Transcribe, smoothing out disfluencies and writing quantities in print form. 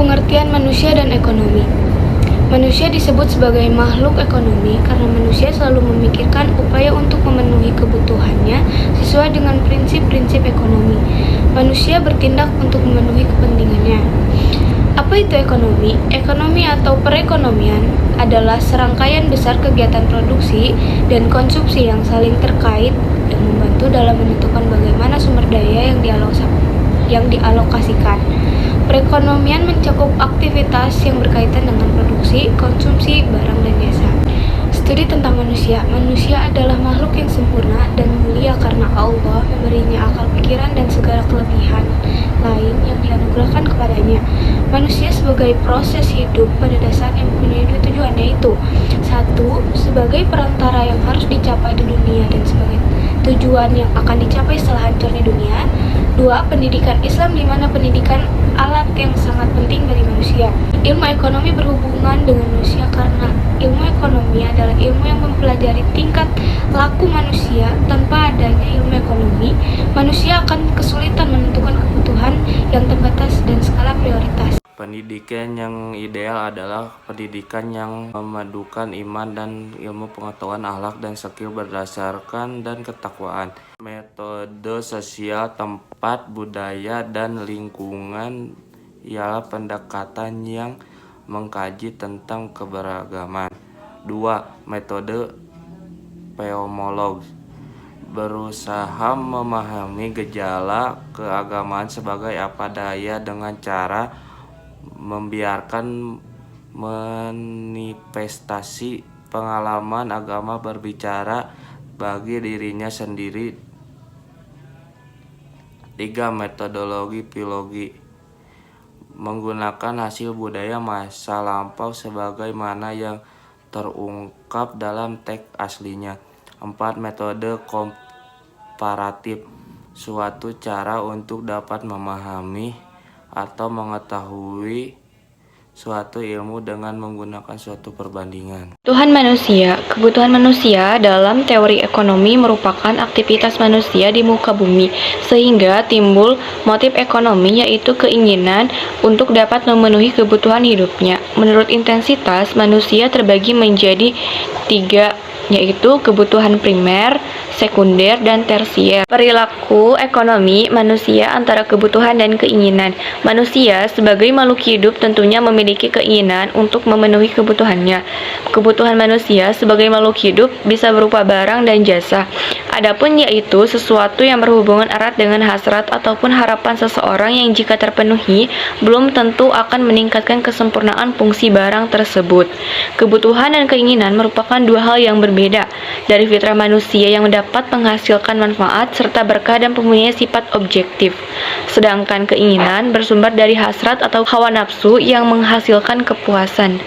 Pengertian manusia dan ekonomi. Manusia disebut sebagai makhluk ekonomi karena manusia selalu memikirkan upaya untuk memenuhi kebutuhannya sesuai dengan prinsip-prinsip ekonomi. Manusia bertindak untuk memenuhi kepentingannya. Apa itu ekonomi? Ekonomi atau perekonomian adalah serangkaian besar kegiatan produksi dan konsumsi yang saling terkait dan membantu dalam menentukan bagaimana sumber daya yang dialokasikan. Perekonomian mencakup aktivitas yang berkaitan dengan produksi, konsumsi, barang, dan jasa. Studi tentang manusia. Manusia adalah makhluk yang sempurna dan mulia karena Allah memberinya akal pikiran dan segala kelebihan lain yang dianugerahkan kepadanya. Manusia sebagai proses hidup pada dasarnya mempunyai dua tujuan, yaitu 1. Sebagai perantara yang harus dicapai di dunia dan sebagai tujuan yang akan dicapai setelah hancurnya dunia. 2. Pendidikan Islam, di mana pendidikan alat yang sangat penting bagi manusia. Ilmu ekonomi berhubungan dengan manusia karena ilmu ekonomi adalah ilmu yang mempelajari tingkat laku manusia. Tanpa adanya ilmu ekonomi, manusia akan kesulitan menentukan kebutuhan yang terbatas dan skala prioritas. Pendidikan yang ideal adalah pendidikan yang memadukan iman dan ilmu pengetahuan, akhlak dan skill berdasarkan dan ketakwaan. Metode sosial, tempat, budaya, dan lingkungan ialah pendekatan yang mengkaji tentang keberagaman. 2. Metode peomolog berusaha memahami gejala keagamaan sebagai apa daya dengan cara membiarkan manifestasi pengalaman agama berbicara bagi dirinya sendiri. 3. Metodologi filologi menggunakan hasil budaya masa lampau sebagaimana yang terungkap dalam teks aslinya. 4. Metode komparatif suatu cara untuk dapat memahami atau mengetahui suatu ilmu dengan menggunakan suatu perbandingan. Kebutuhan manusia. Kebutuhan manusia dalam teori ekonomi merupakan aktivitas manusia di muka bumi, sehingga timbul motif ekonomi, yaitu keinginan untuk dapat memenuhi kebutuhan hidupnya. Menurut intensitas, manusia terbagi menjadi 3, yaitu kebutuhan primer, sekunder, dan tersier. Perilaku ekonomi manusia antara kebutuhan dan keinginan. Manusia sebagai makhluk hidup tentunya memiliki keinginan untuk memenuhi kebutuhannya. Kebutuhan manusia sebagai makhluk hidup bisa berupa barang dan jasa. Adapun yaitu sesuatu yang berhubungan erat dengan hasrat ataupun harapan seseorang yang jika terpenuhi belum tentu akan meningkatkan kesempurnaan fungsi barang tersebut. Kebutuhan dan keinginan merupakan dua hal yang berbeda dari fitrah manusia yang dapat menghasilkan manfaat serta berkah dan mempunyai sifat objektif. Sedangkan keinginan bersumber dari hasrat atau hawa nafsu yang menghasilkan kepuasan.